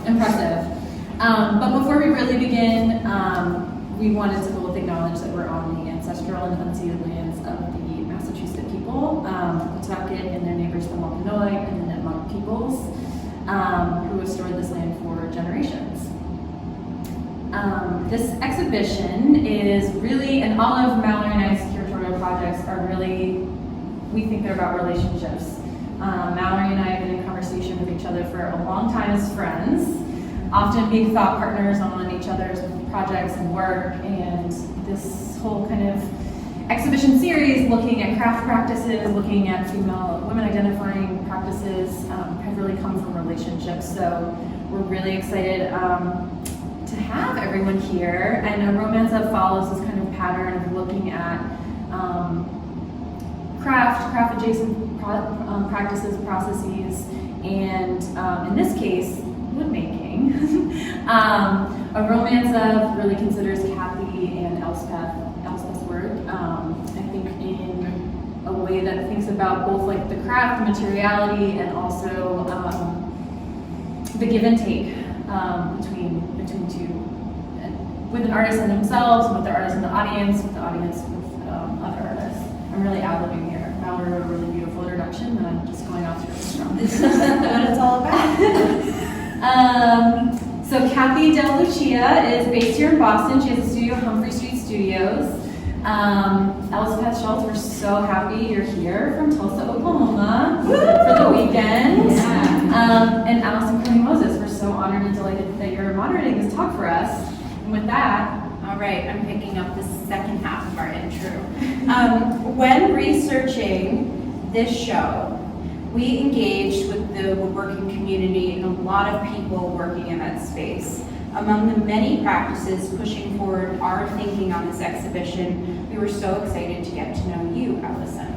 impressive. But before we really begin, we wanted to both acknowledge that we're on the ancestral and unceded lands of the Massachusetts people, the Pawtucket and their neighbors, the Wampanoag and the Nipmuc peoples, who have stored this land for generations. This exhibition is really, and all of Mallory and I's curatorial projects are really, we think they're about relationships. Mallory and I have been in conversation with each other for a long time as friends, often being thought partners on each other's projects and work, and this whole kind of exhibition series looking at craft practices, looking at women identifying practices have really come from relationships. So we're really excited to have everyone here, and A Romance Of follows this kind of pattern of looking at craft adjacent practices, processes, and in this case, wood making. A Romance Of really considers Cathy and Elspeth's work, I think in a way that thinks about both like the craft, the materiality, and also the give and take between two, with an artist and themselves, with the artist and the audience, with the audience with other artists. I'm really ad-libbing here. Mallory wrote a really beautiful introduction, and I'm just going off to This is what it's all about. So Cathy Della Lucia is based here in Boston. She has a studio, Humphrey Street Studios. Elspeth Schulze, we're so happy you're here from Tulsa, Oklahoma for the weekend. Yeah. And Alison Croney Moses, we're so honored and delighted that you're moderating this talk for us. And with that, all right, I'm picking up the second half of our intro. When researching this show, we engaged with the woodworking community and a lot of people working in that space. Among the many practices pushing forward our thinking on this exhibition, we were so excited to get to know you, Alison.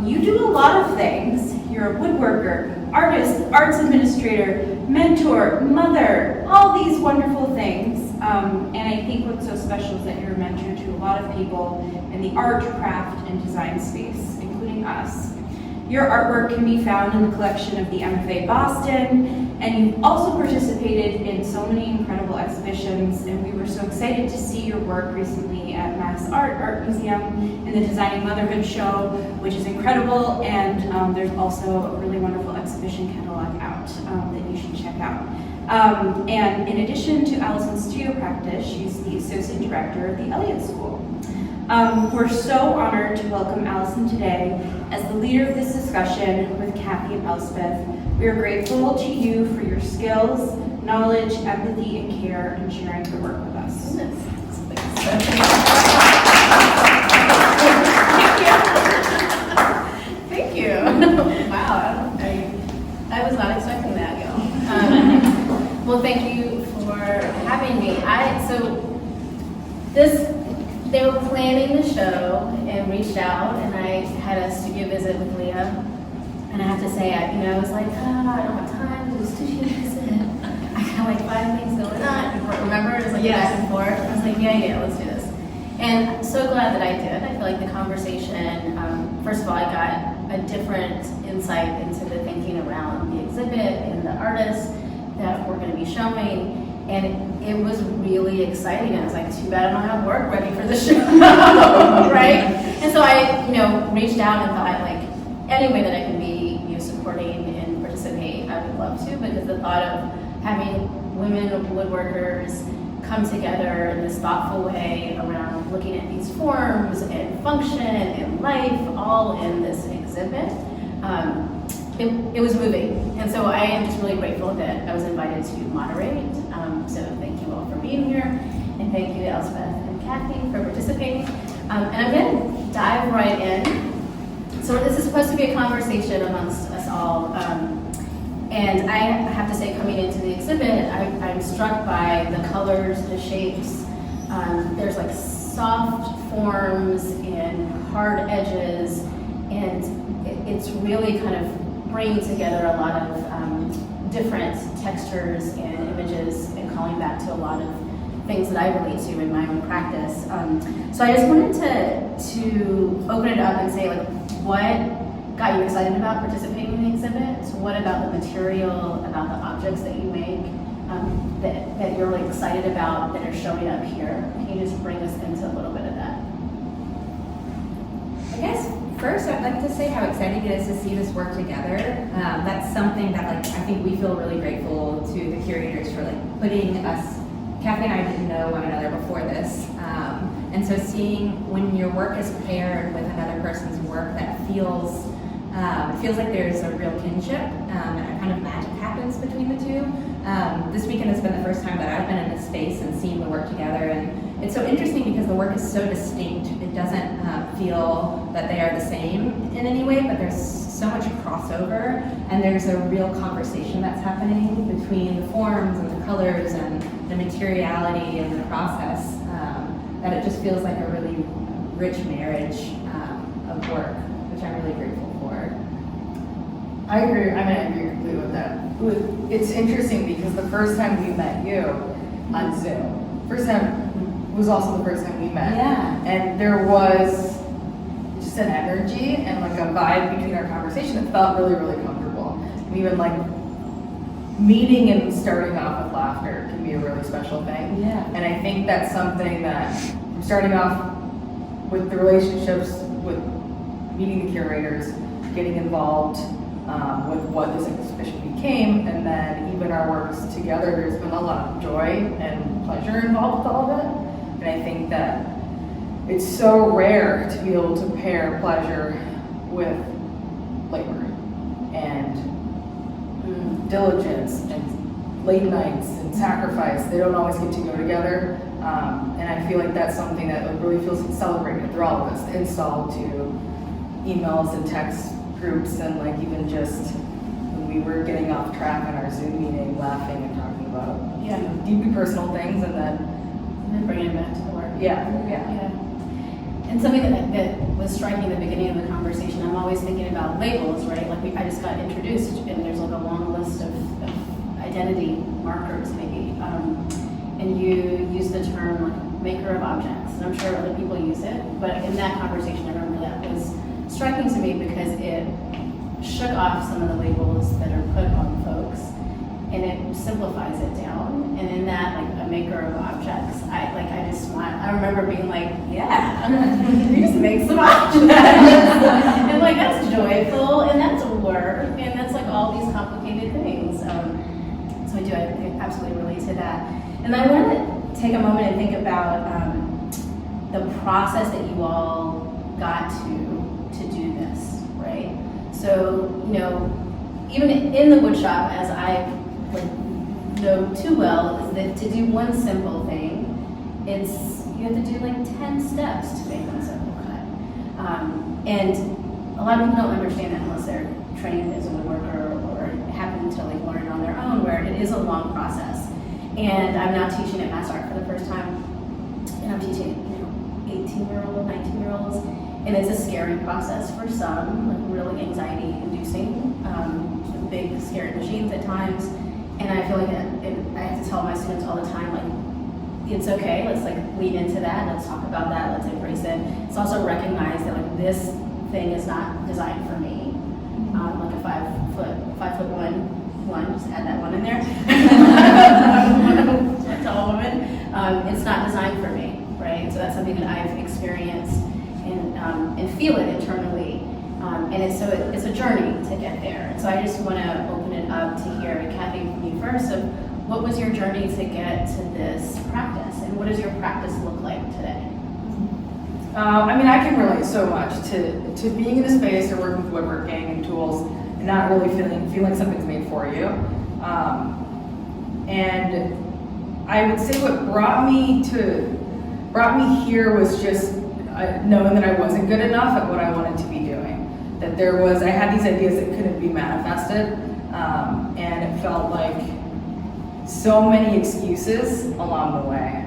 You do a lot of things. You're a woodworker, artist, arts administrator, mentor, mother, all these wonderful things. And I think what's so special is that you're a mentor to a lot of people in the art, craft, and design space, including us. Your artwork can be found in the collection of the MFA Boston, and you've also participated in so many incredible exhibitions, and we were so excited to see your work recently at Mass Art Museum in the Designing Motherhood show, which is incredible, and there's also a really wonderful exhibition catalog out that you should check out. And in addition to Alison's studio practice, she's the Associate Director of the Elliott School. We're so honored to welcome Alison today as the leader of this discussion with Cathy and Elspeth. We are grateful to you for your skills, knowledge, empathy, and care in sharing your work with us. Thank you. Wow, I was not expecting that, y'all. Well, thank you for having me. They were planning the show and reached out, and I had a studio visit with Leah. And I have to say, I was like, I don't have time to do a studio visit. I got like 5 things going on. Remember, it was like back and forth. I was like, yeah, let's do this. And I'm so glad that I did. I feel like the conversation, first of all, I got a different insight into the thinking around the exhibit and the artists that we're going to be showing. And it was really exciting. I was like, too bad I don't have work ready for the show, right? And so I, reached out and thought, like, any way that I can be, supporting and participate, I would love to, because the thought of having women woodworkers come together in this thoughtful way around looking at these forms and function and life, all in this exhibit, it was moving. And so I am just really grateful that I was invited to moderate. So thank you all for being here, and thank you to Elspeth and Cathy for participating. And I'm going to dive right in. So this is supposed to be a conversation amongst us all. And I have to say, coming into the exhibit, I'm struck by the colors, the shapes. There's like soft forms and hard edges, and it's really kind of bringing together a lot of different textures and images, and calling back to a lot of things that I relate to in my own practice. So I just wanted to open it up and say, like, what got you excited about participating in the exhibit? So what about the material, about the objects that you make, that you're really excited about that are showing up here? Can you just bring us into a little bit of that? I guess first I'd like to say how exciting it is to see this work together. That's something that I think we feel really grateful to the curators for putting us. Cathy and I didn't know one another before this, and so seeing when your work is paired with another person's work, that feels like there's a real kinship, and a kind of magic happens between the two. This weekend has been the first time that I've been in this space and seen the work together, and it's so interesting because the work is so distinct. It doesn't feel that they are the same in any way, but there's so much crossover, and there's a real conversation that's happening between the forms and the colors and the materiality and the process, that it just feels like a really rich marriage of work, which I'm really grateful for. I agree. I agree completely with that. It's interesting because the first time we met you on Zoom, first time was also the first time we met. Yeah. And there was just an energy and a vibe between our conversation that felt really, really comfortable. And even meeting and starting off with laughter can be a really special thing. Yeah. And I think that's something that I'm starting off with the relationships, with meeting the curators, getting involved with what this exhibition became, and then even our works together, there's been a lot of joy and pleasure involved with all of it. And I think that it's so rare to be able to pair pleasure with labor and diligence and late nights and sacrifice. They don't always get to go together. And I feel like that's something that really feels celebrated through all of us, the install to emails and text groups, and even just when we were getting off track on our Zoom meeting, laughing and talking about deeply personal things, and then bringing it back to the work. Yeah. And something that was striking in the beginning of the conversation, I'm always thinking about labels, right? I just got introduced, and there's a long list of identity markers, maybe. And you use the term maker of objects, and I'm sure other people use it, but in that conversation, I remember that was striking to me because it shook off some of the labels that are put on folks, and it simplifies it down. And in that, a maker of objects, I just smile. I remember being yeah, you just make some objects, and that's joyful, and that's work, and that's all these complicated things. So I absolutely relate to that. And I want to take a moment and think about the process that you all got to do this, right? So, even in the woodshop, as I know too well, is that to do one simple thing, you have to do 10 steps to make one simple cut. And a lot of people don't understand that unless they're trained as a woodworker or happen to learn on their own, where it is a long process. And I'm now teaching at Mass Art for the first time, and I'm teaching 18-year-olds, 19-year-olds, and it's a scary process for some, really anxiety-inducing, big scary machines at times. And I feel I have to tell my students all the time, it's okay, let's lean into that, let's talk about that, let's embrace it. It's also recognize that this thing is not designed for me. A 5'1", just add that one in there. A tall woman. It's not designed for me, right? So that's something that I've experienced and feel it internally. And it's a journey to get there. And so I just want to open it up to hear, Cathy, from you first, of what was your journey to get to this practice, and what does your practice look like today? I can relate so much to being in a space or working with woodworking and tools and not really feeling something's made for you. And I would say what brought me here was just knowing that I wasn't good enough at what I wanted to be doing. That I had these ideas that couldn't be manifested, and it felt like so many excuses along the way.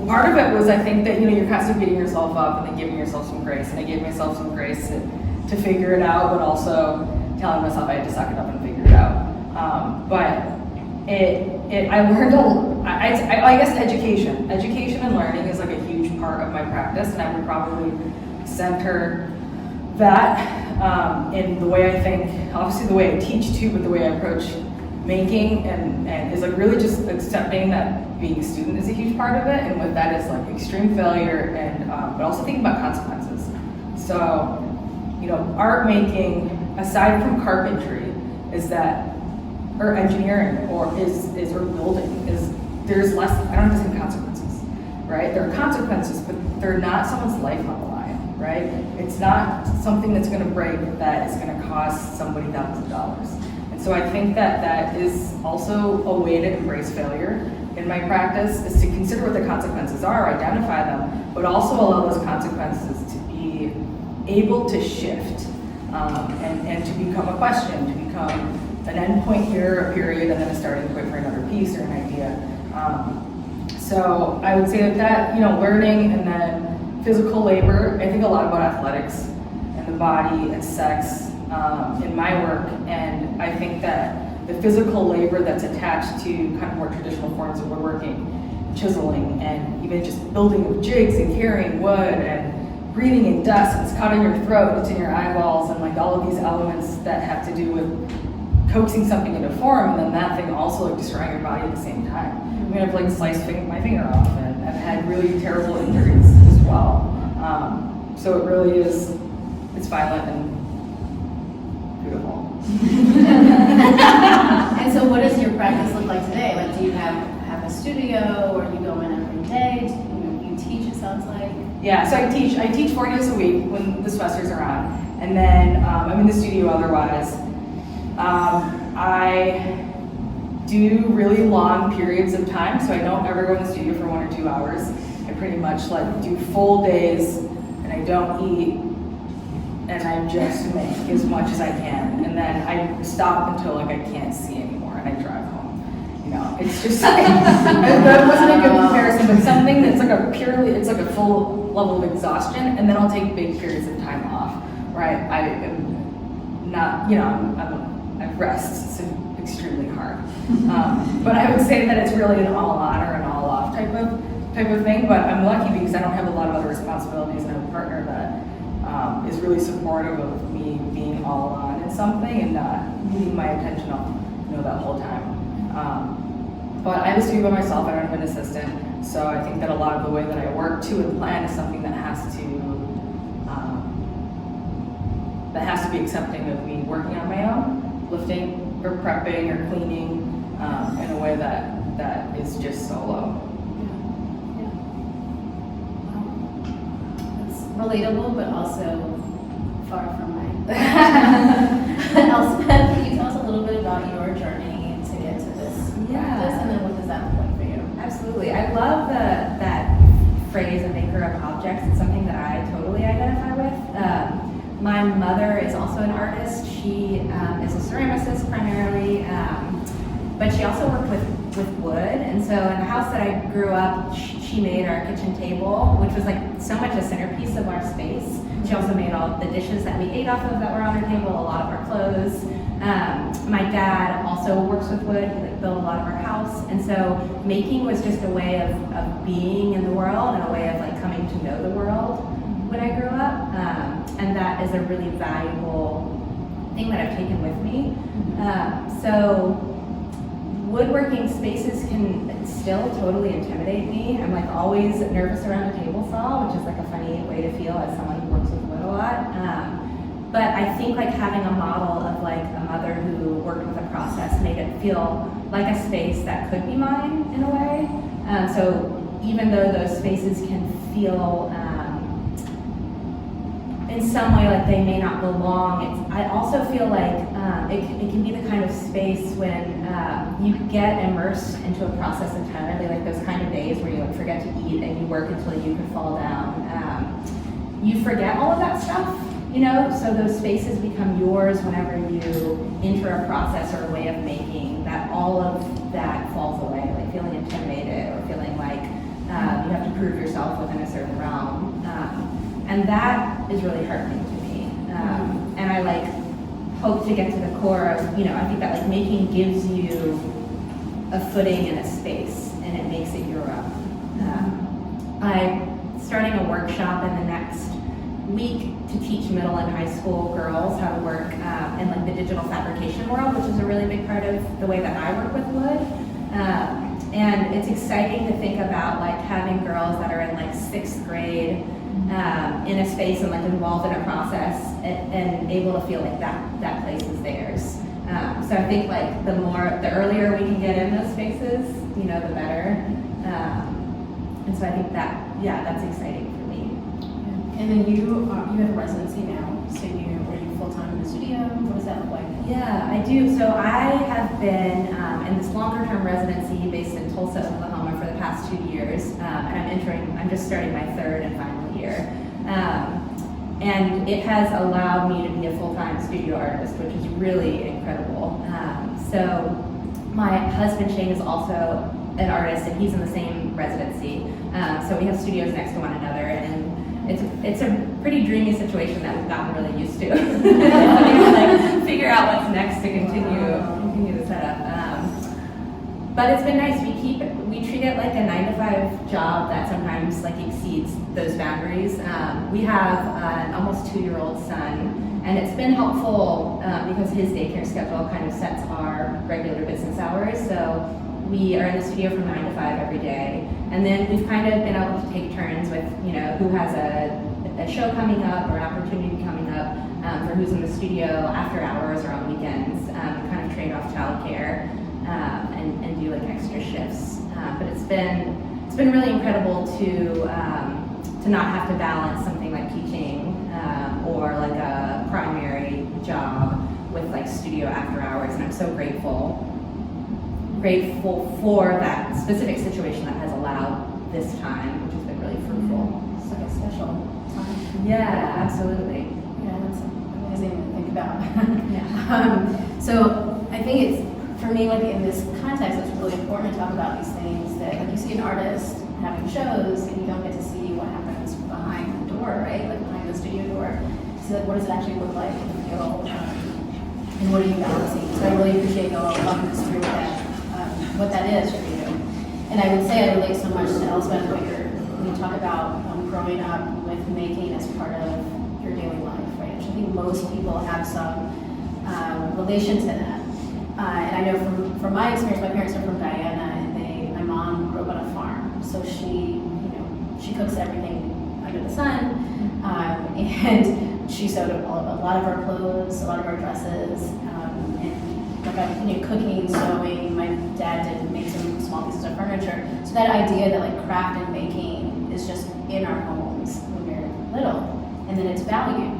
Part of it was, I think that you're constantly beating yourself up and then giving yourself some grace, and I gave myself some grace to figure it out, but also telling myself I had to suck it up and figure it out. I learned I guess education and learning is a huge part of my practice, and I would probably center that in the way I think, obviously the way I teach too, but the way I approach making and is like really just accepting that being a student is a huge part of it, and with that is like extreme failure and but also thinking about consequences. So, you know, art making, aside from carpentry, is that, or engineering, or or building, is there's less, I don't have to say consequences, right? There are consequences, but they're not someone's life on the line, right? It's not something that's gonna break that is gonna cost somebody thousands of dollars. And so I think that that is also a way to embrace failure in my practice, is to consider what the consequences are, identify them, but also allow those consequences to be able to shift and to become a question, to become an endpoint here, a period, and then a starting point for another piece or an idea. So I would say that, you know, learning and then physical labor, I think a lot about athletics and the body and sex in my work, and I think that the physical labor that's attached to kind of more traditional forms of woodworking, chiseling, and even just building of jigs and carrying wood and breathing in dust, it's caught in your throat, it's in your eyeballs, and like all of these elements that have to do with coaxing something into form, and then that thing also like destroying your body at the same time. I mean, I've like sliced my finger off, and I've had really terrible injuries as well. So it really is, it's violent and beautiful. And so what does your practice look like today? Like, do you have a studio, or you go in every day? You teach, it sounds like? Yeah, so I teach 4 days a week when the semesters are on, and then I'm in the studio otherwise. I do really long periods of time, so I don't ever go in the studio for 1 or 2 hours. I pretty much like do full days, and I don't eat, and I just make as much as I can, and then I stop until like I can't see anymore, and I drive home. You know, it's just that wasn't a good comparison, but something that's like it's like a full level of exhaustion, and then I'll take big periods of time off, right? I am not, you know, I rest extremely hard. But I would say that it's really an all on or an all off type of thing, but I'm lucky because I don't have a lot of other responsibilities, and I have a partner that is really supportive of me being all on in something and not needing my attention that whole time. But I have a studio by myself, I don't have an assistant, so I think that a lot of the way that I work to and plan is something that has to be accepting of me working on my own, lifting or prepping or cleaning in a way that is just solo. It's relatable, but also far from mine. Elspeth, can you tell us a little bit about your journey to get to this practice, and then what does that look like for you? Absolutely. I love that phrase, a maker of objects. It's something that I totally identify with. My mother is also an artist. She is a ceramicist primarily, but she also worked with wood. And so in the house that I grew up, she made our kitchen table, which was like so much a centerpiece of our space. She also made all the dishes that we ate off of that were on our table, a lot of our clothes. My dad also works with wood. He built a lot of our house. And so making was just a way of being in the world, and a way of like coming to know the world when I grew up. And that is a really valuable thing that I've taken with me. So woodworking spaces can still totally intimidate me. I'm like always nervous around a table saw, which is like a funny way to feel as someone who works with wood a lot. But I think like having a model of like a mother who worked with a process made it feel like a space that could be mine in a way. So even though those spaces can feel in some way like they may not belong, I also feel like it can be the kind of space when you get immersed into a process entirely, like those kind of days where you like forget to eat and you work until you could fall down. You forget all of that stuff, you know, so those spaces become yours whenever you enter a process or a way of making, that all of that falls away, like feeling intimidated or feeling like you have to prove yourself within a certain realm. And that is really heartening to me. And I like hope to get to the core of, you know, I think that like making gives you a footing and a space, and it makes it your own. I'm starting a workshop in the next week to teach middle and high school girls how to work in like the digital fabrication world, which is a really big part of the way that I work with wood. And it's exciting to think about like having girls that are in like 6th grade in a space and like involved in a process and able to feel like that place is theirs. So I think like the earlier we can get in those spaces, you know, the better. And so I think that's exciting for me. And then you have a residency now, so are you full-time in the studio? What does that look like? Yeah, I do. So I have been in this longer-term residency based in Tulsa, Oklahoma for the past 2 years, and I'm just starting my 3rd and final year. And it has allowed me to be a full-time studio artist, which is really incredible. So my husband Shane is also an artist, and he's in the same residency. So we have studios next to one another, and it's a pretty dreamy situation that we've gotten really used to. Like figure out what's next to continue the setup. But it's been nice. We treat it like a 9-to-5 job that sometimes like exceeds those boundaries. We have an almost 2-year-old son, and it's been helpful because his daycare schedule kind of sets our regular business hours. So we are in the studio from 9 to 5 every day, and then we've kind of been able to take turns with, you know, who has a show coming up or an opportunity coming up for who's in the studio after hours or on weekends, kind of trade off childcare and do like extra shifts. But it's been really incredible to not have to balance something like teaching or like a primary job with like studio after hours, and I'm so grateful for that specific situation that has allowed this time, which has been really fruitful. It's like a special time. Yeah, absolutely. Yeah, that's amazing to think about. Yeah. So I think it's, for me, like in this context, it's really important to talk about these things that, like you see an artist having shows and you don't get to see what happens behind the door, right? Like behind the studio door. So like, what does it actually look like and feel? And what are you balancing? So I really appreciate you all walking us through that. What that is for you. And I would say I relate so much to Elspeth when you talk about growing up with making as part of your daily life, right? Which I think most people have some relation to that. And I know from my experience, my parents are from Guyana, and my mom grew up on a farm. So she cooks everything under the sun, and she sewed a lot of our clothes, a lot of our dresses, and like cooking, sewing. My dad did make some small pieces of furniture. So that idea that like craft and making is just in our homes when we're little, and then it's valued.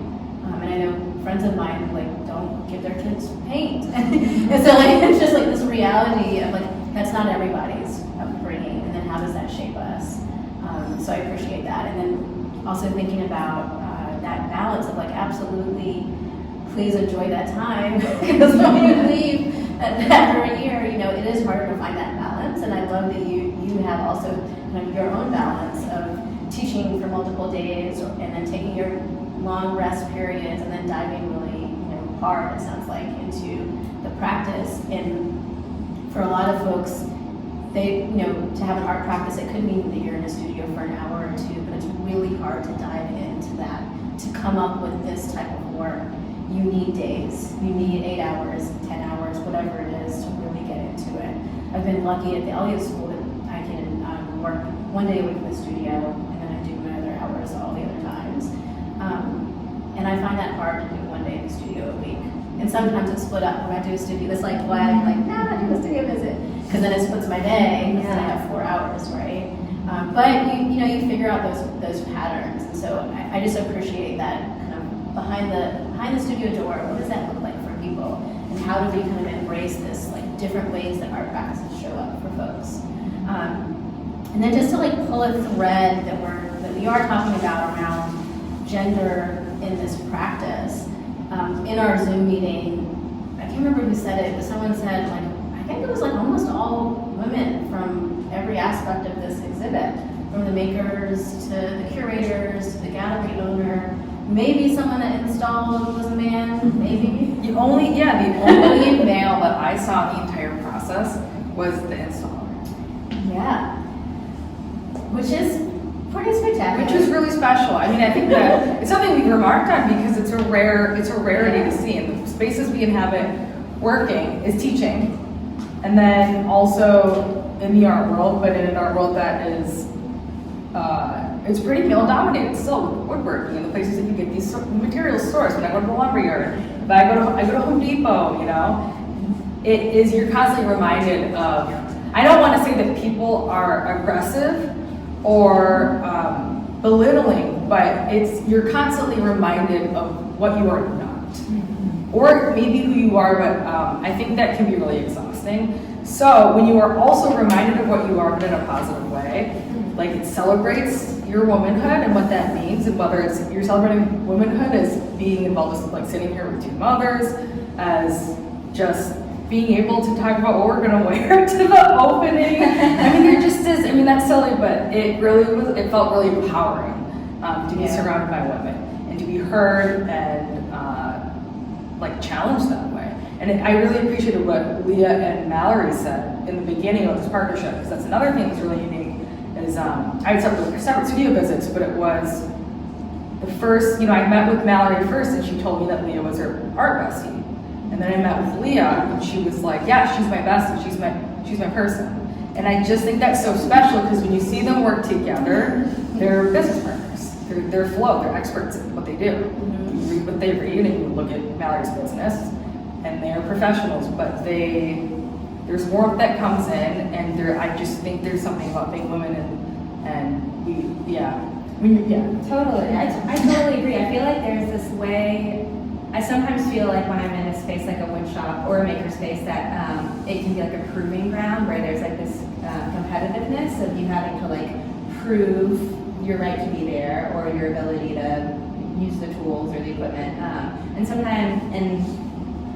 And I know friends of mine like don't give their kids paint, and so like it's just like this reality of like that's not everybody's upbringing, and then how does that shape us? So I appreciate that, and then also thinking about that balance of like absolutely. Please enjoy that time, because when you leave after a year, you know, it is harder to find that balance. And I love that you have also kind of your own balance of teaching for multiple days, and then taking your long rest periods, and then diving really, hard, it sounds like, into the practice. And for a lot of folks, they, to have an art practice, it could mean that you're in a studio for an hour or two, but it's really hard to dive into that, to come up with this type of work. You need days, you need 8 hours, 10 hours, whatever it is to really get into it. I've been lucky at the Elliott School that I can work 1 day a week in the studio, and then I do my other hours all the other times. And I find that hard to do 1 day in the studio a week. And sometimes it's split up when I do a studio. That's like why I'm like, I do a studio visit. Because then it splits my day, because then I have 4 hours, right? But you figure out those patterns. And so I just appreciate that kind of behind the studio door, what does that look like for people? And how do we kind of embrace this, like different ways that art practices show up for folks? And then just to like pull a thread that we are talking about around gender in this practice. In our Zoom meeting, I can't remember who said it, but someone said like, I think it was like almost all women from every aspect of this exhibit, from the makers to the curators to the gallery owner. Maybe someone that installed was a man, maybe. The only male that I saw the entire process was the installer. Yeah. Which is Pretty spectacular. which was really special. I mean, I think that it's something we've remarked on because it's a rarity to see. And the spaces we inhabit working is teaching, and then also in the art world, but in an art world that is, it's pretty male dominated still with woodworking and the places that you get these materials sourced. When I go to the lumber yard, if I go to Home Depot, you know, you're constantly reminded of, I don't want to say that people are aggressive or belittling, but you're constantly reminded of what you are not. Or maybe who you are, but I think that can be really exhausting. So when you are also reminded of what you are, but in a positive way, like it celebrates your womanhood and what that means, and whether it's you're celebrating womanhood as being involved, as like sitting here with two mothers, as just being able to talk about what we're gonna wear to the opening. I mean, there just is. I mean, that's silly, but it felt really empowering to be surrounded by women and to be heard and like challenged that way. And I really appreciated what Leah and Mallory said in the beginning of this partnership, because that's another thing that's really unique. Is I had separate studio visits, but it was the first. You know, I met with Mallory first, and she told me that Leah was her art bestie. And then I met with Leah, and she was like, "Yeah, she's my bestie. She's my person." And I just think that's so special because when you see them work together, they're business partners. They're flow. They're experts at what they do. You read what they read, and you look at Mallory's business, and they are professionals. But there's warmth that comes in, and I just think there's something about being women, and Totally. I totally agree. I feel like there's this way, I sometimes feel like when I'm in a space like a wood shop or a maker space that it can be like a proving ground where there's like this competitiveness of you having to like prove your right to be there or your ability to use the tools or the equipment. And sometimes,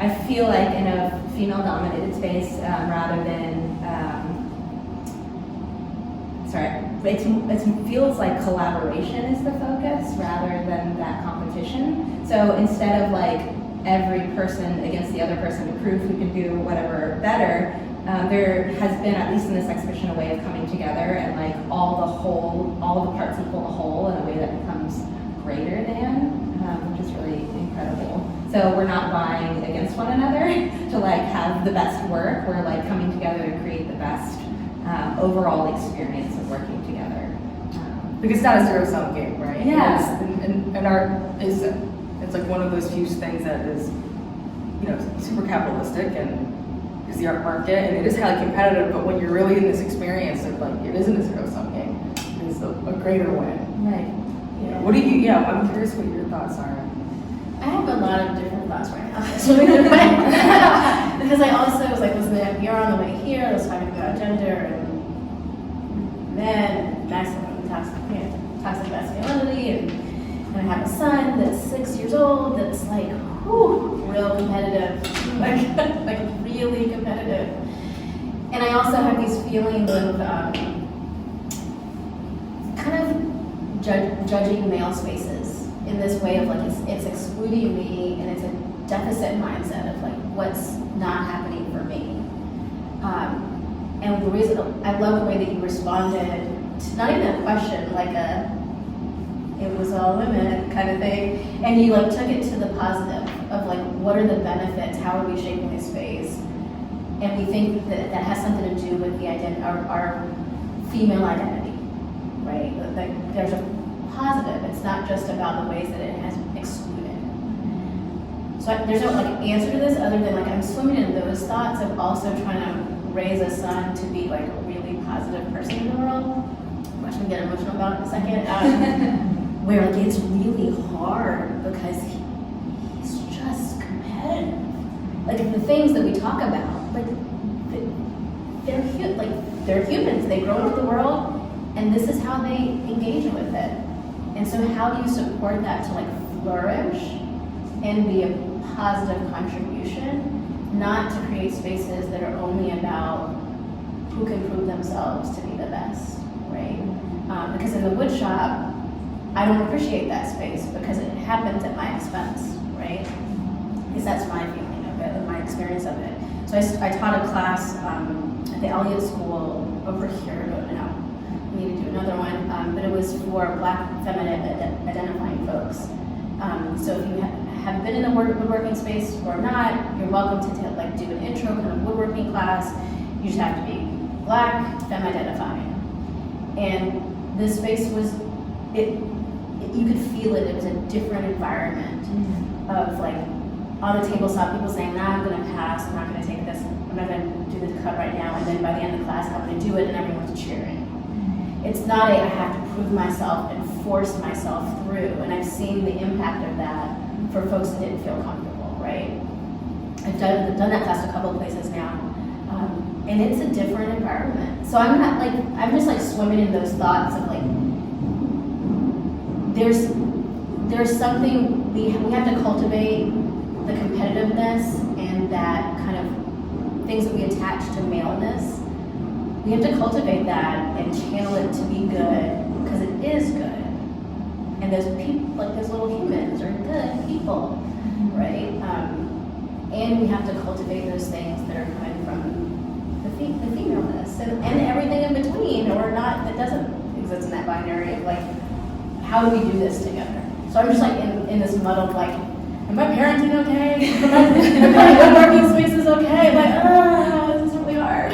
I feel like in a female-dominated space, rather than, it feels like collaboration is the focus rather than that competition. So instead of like every person against the other person to prove who can do whatever better, there has been, at least in this exhibition, a way of coming together and like all the parts equal the whole in a way that becomes greater than, which is really incredible. So we're not vying against one another to like have the best work. We're like coming together to create the best overall experience of working together. Because it's not a zero-sum game, right? Yeah. And art it's like one of those few things that is, you know, super capitalistic and is the art market, and it is highly competitive. But when you're really in this experience, it isn't a zero-sum game. It is a greater win. Right. Yeah. What do you? Yeah, I'm curious what your thoughts are. I have a lot of different thoughts right now. Because I also was like, listening to NPR on the way here, I was talking about gender and men, toxic masculinity, and I have a son that's 6 years old that's like, real competitive, like really competitive. And I also have these feelings of kind of judging male spaces in this way of like it's excluding me, and it's a deficit mindset of like what's not happening for me. And the reason I love the way that you responded to not even a question, like it was all women kind of thing, and you like took it to the positive of like what are the benefits, how are we shaping this space, and we think that has something to do with the identity, our female identity, right? That there's a positive. It's not just about the ways that it has excluded. So there's no like answer to this other than like I'm swimming in those thoughts of also trying to raise a son to be like a really positive person in the world, which I'm gonna get emotional about in a second. Where like it's really hard because he's just competitive. Like the things that we talk about, like they're humans. They grow up in the world, and this is how they engage with it. And so how do you support that to like flourish and be a positive contribution, not to create spaces that are only about who can prove themselves to be the best, right? Because in the wood shop, I don't appreciate that space because it happens at my expense, right? Because that's my feeling of it, my experience of it. So I taught a class at the Elliott School over here, need to do another one, but it was for Black feminine identifying folks. So if you have been in the woodworking space or not, you're welcome to like do an intro kind of woodworking class. You just have to be Black, femme identifying. And this space was, you could feel it. It was a different environment of like, on the table saw people saying, nah, I'm gonna pass, I'm not gonna take this, I'm not gonna do this cut right now, and then by the end of the class, I'm gonna do it, and everyone's cheering. It's not I have to prove myself and force myself through, and I've seen the impact of that for folks that didn't feel comfortable, right? I've done that class a couple of places now, and it's a different environment. So I'm not like, I'm just like swimming in those thoughts of like, there's something, we have to cultivate the competitiveness and that kind of things that we attach to maleness. We have to cultivate that and channel it to be good, because it is good. And those people, like those little humans, are good people, right? And we have to cultivate those things that are coming from the femaleness and everything in between, or not, that doesn't exist in that binary of like, how do we do this together? So I'm just like in this muddle of like, am I parenting okay? Am my working space is okay? I'm like, this is really hard.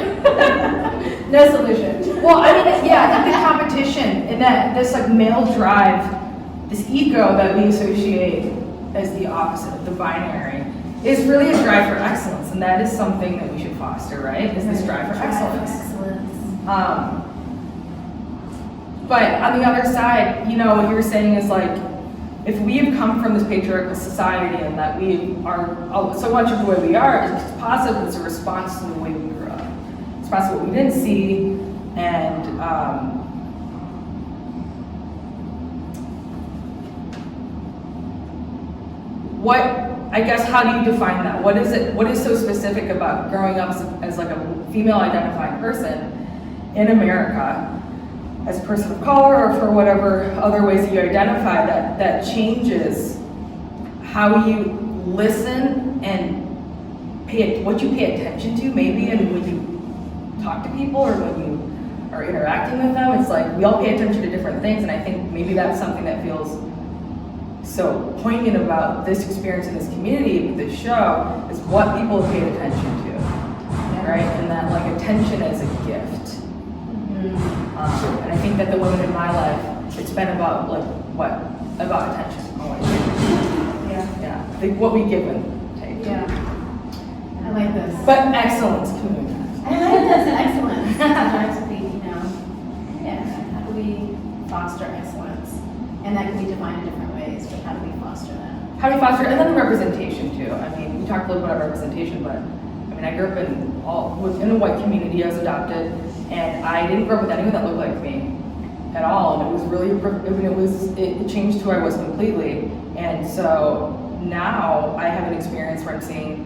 No solution. Well, I mean, yeah, I think the competition and that this like male drive, this ego that we associate as the opposite of the binary, is really a drive for excellence, and that is something that we should foster, right? Is this drive for excellence. But on the other side, you know, what you were saying is like, if we have come from this patriarchal society and that we are, so much of the way we are is positive, it's a response to the way we grew up. It's response to what we didn't see, and I guess, how do you define that? What is it? What is so specific about growing up as like a female identifying person in America, as a person of color, or for whatever other ways that you identify, that changes how you listen and what you pay attention to, maybe, and when you talk to people or when you are interacting with them? It's like we all pay attention to different things, and I think maybe that's something that feels so poignant about this experience in this community with this show, is what people have paid attention to, right? And that like attention is a gift. And I think that the women in my life, it's been about like about attention always. Yeah. Like what we give and take. Yeah. I like this. But excellence, community. I like this, excellence. Sometimes we, how do we foster excellence? And that can be defined in different ways, but how do we foster that? How do we foster, and then the representation too. I mean, we talked a little bit about representation, but I mean, I grew up in a white community. I was adopted, and I didn't grow up with anyone that looked like me at all. And it was really, it changed who I was completely. And so now I have an experience where I'm seeing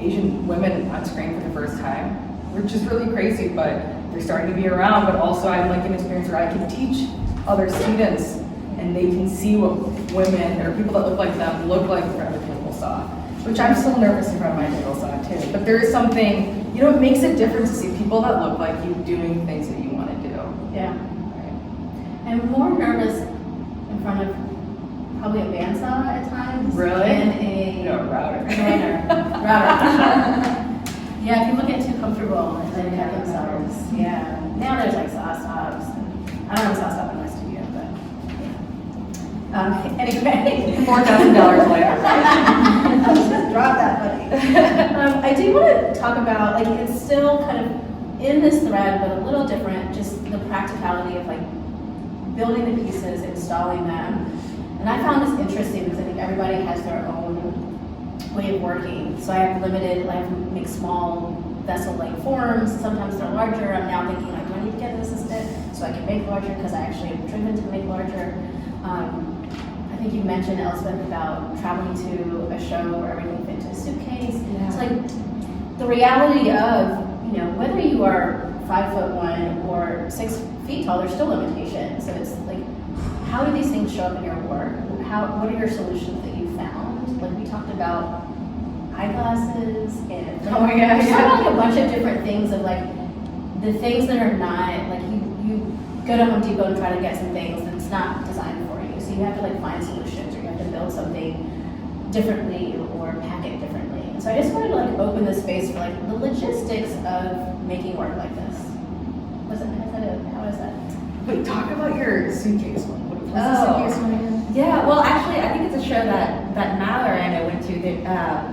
Asian women on screen for the first time, which is really crazy, but they're starting to be around. But also I'm like an experience where I can teach other students, and they can see what women or people that look like them look like in front of a table saw, which I'm still nervous in front of my table saw too. But there is something, you know, it makes a difference to see people that look like you doing things that you want to do. Yeah. Right. I'm more nervous in front of probably a bandsaw at times. Really? Than a router. Router. Yeah, people get too comfortable and then cut themselves. Yeah. Now there's like saw stops. I don't have a saw stop in my studio, but yeah. Anyway. $4,000 later. Just drop that money. I do want to talk about, like, it's still kind of in this thread, but a little different, just the practicality of like building the pieces, installing them. And I found this interesting because I think everybody has their own way of working. So I have limited, like, make small vessel-like forms. Sometimes they're larger. I'm now thinking, like, do I need to get an assistant so I can make larger, because I actually am driven to make larger. I think you mentioned, Elspeth, about traveling to a show where everything fit into a suitcase. Yeah. It's like the reality of, you know, whether you are 5'1" or 6 feet tall, there's still limitations. So it's like, how do these things show up in your work? What are your solutions that you found? Like we talked about eyeglasses and Oh my gosh, like a bunch of different things of like the things that are not like you go to Home Depot and try to get some things that's not designed for you. So you have to like find solutions, or you have to build something differently or pack it differently. And so I just wanted to like open the space for like the logistics of making work like this. How is that? Wait, talk about your suitcase one. What was the Oh. suitcase one again? Yeah, well, actually, I think it's a show that Mallory and I went to.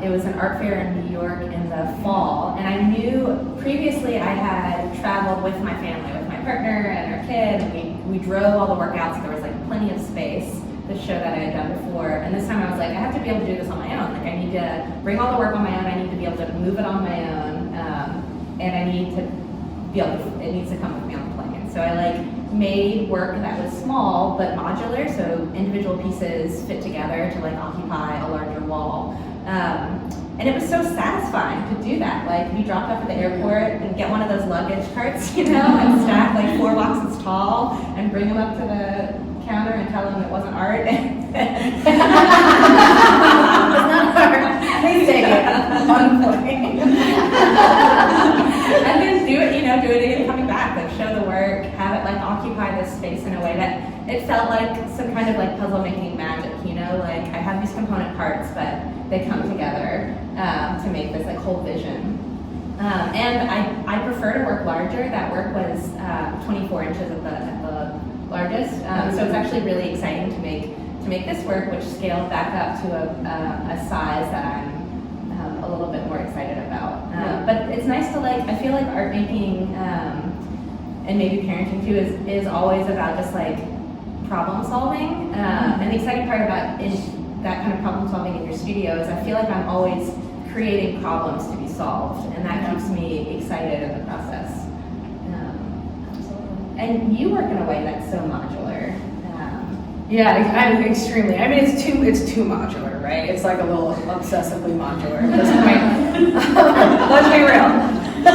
It was an art fair in New York in the fall, and I knew previously I had traveled with my family, with my partner and our kid, and we drove all the workouts. There was like plenty of space. The show that I had done before, and this time I was like, I have to be able to do this on my own. Like, I need to bring all the work on my own. I need to be able to move it on my own, and I need to be able to. It needs to come with me on the plane. So I like made work that was small but modular, so individual pieces fit together to like occupy a larger wall. And it was so satisfying to do that. Like, be dropped off at the airport and get one of those luggage carts, you know, and stack like 4 boxes tall and bring them up to the counter and tell them it wasn't art. It's not art. Please take it. On point. And then do it, do it again coming back. Like, show the work, have it like occupy this space in a way that it felt like some kind of like puzzle making magic, Like, I have these component parts, but they come together to make this like whole vision. And I prefer to work larger. That work was 24 inches at the largest. So it's actually really exciting to make this work, which scaled back up to a size that I'm a little bit more excited about. But it's nice to I feel like art making and maybe parenting too is always about just like problem solving. And the exciting part about is that kind of problem solving in your studio is I feel like I'm always creating problems to be solved, and that keeps me excited in the process. And you work in a way that's so modular. Yeah, I'm extremely. I mean, it's too modular, right? It's like a little obsessively modular at this point. Let's be real.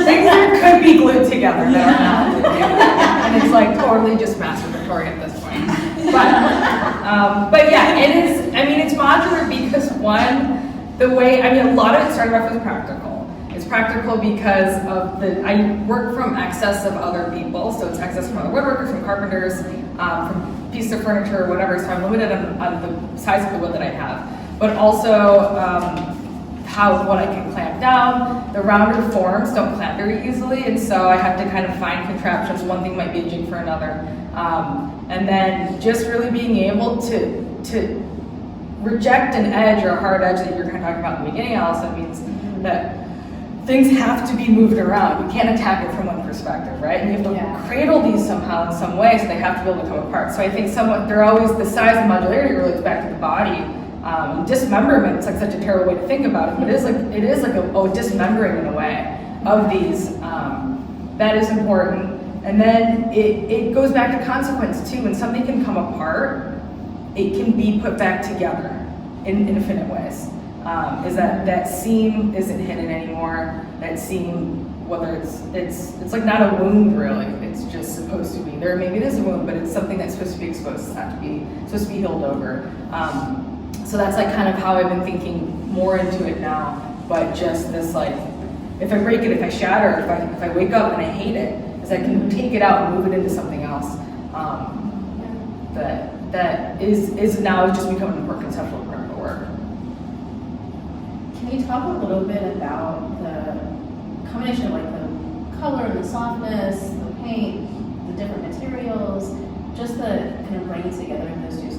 Things that could be glued together that are not glued together, and it's like totally just masturbatory at this point. But yeah, it is. I mean, it's modular because a lot of it started off as practical. It's practical because of I work from excess of other people, so it's excess from other woodworkers, from carpenters, from pieces of furniture, whatever, so I'm limited on the size of the wood that I have. But also what I can clamp down. The rounder forms don't clamp very easily, and so I have to kind of find contraptions. One thing might be a jig for another. And then just really being able to reject an edge or a hard edge that you're kind of talking about in the beginning, Alison, means that things have to be moved around. You can't attack it from one perspective, right? And you have to cradle these somehow in some way, so they have to be able to come apart. So I think they're always, the size and modularity relates back to the body. Dismemberment, it's like such a terrible way to think about it, but it is like a dismembering in a way of these. That is important. And then it goes back to consequence too. When something can come apart, it can be put back together in infinite ways. Is that seam isn't hidden anymore. That seam, whether it's like not a wound really. It's just supposed to be there. Maybe it is a wound, but it's something that's supposed to be exposed. It's not supposed to be healed over. So that's like kind of how I've been thinking more into it now. But just this like, if I break it, if I shatter, if I wake up and I hate it, is I can take it out and move it into something else. That is now just becoming a more conceptual part of the work. Can you talk a little bit about the combination of like the color and the softness, the paint, the different materials, just the kind of bringing together of those two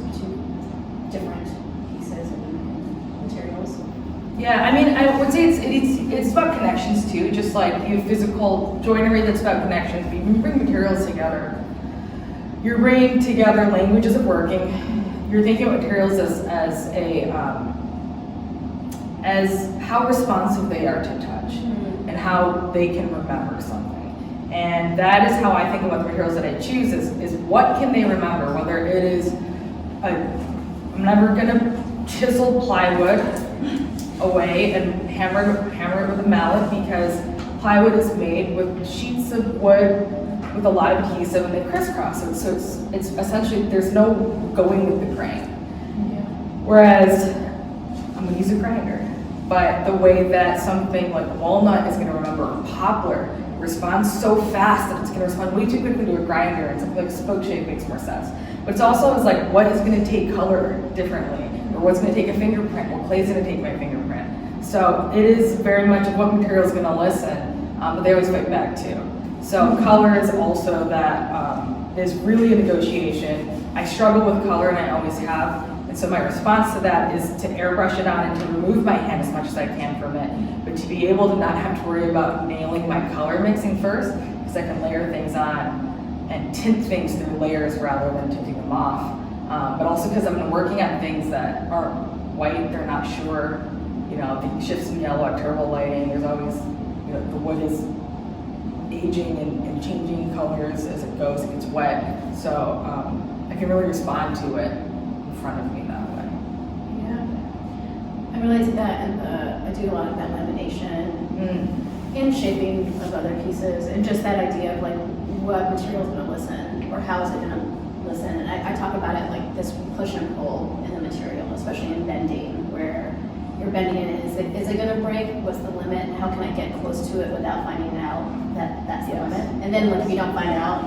different pieces and materials? Yeah, I mean, I would say it's about connections too. Just like you have physical joinery that's about connections, but you bring materials together. You're bringing together languages of working. You're thinking of materials as how responsive they are to touch and how they can remember something. And that is how I think about the materials that I choose is what can they remember, whether it is I'm never gonna chisel plywood away and hammer it with a mallet because plywood is made with sheets of wood with a lot of adhesive and they crisscross it. So it's essentially, there's no going with the grain. Whereas I'm gonna use a grinder. But the way that something like walnut is gonna remember, or poplar, responds so fast that it's going to respond way too quickly to a grinder, and something like spoke shape makes more sense. But it's also is like, what is going to take color differently, or what's going to take a fingerprint, what clay is going to take my fingerprint. So it is very much of what material is going to listen, but they always fight back too. So color is also that, is really a negotiation. I struggle with color, and I always have. And so my response to that is to airbrush it on and to remove my hand as much as I can from it, but to be able to not have to worry about nailing my color mixing first, because I can layer things on and tint things through layers rather than tinting them off. But also because I'm working on things that aren't white, they're not sure, you know, the shifts in yellow at turbo lighting, there's always, you know, the wood is aging and changing colors as it goes, it gets wet. So I can really respond to it in front of me that way. Yeah. I relate to that, and I do a lot of that lamination and shaping of other pieces, and just that idea of like what material is going to listen, or how is it going to listen. And I talk about it like this push and pull in the material, especially in bending, where you're bending it. Is it going to break? What's the limit? How can I get close to it without finding out that that's the limit? And then like if you don't find out,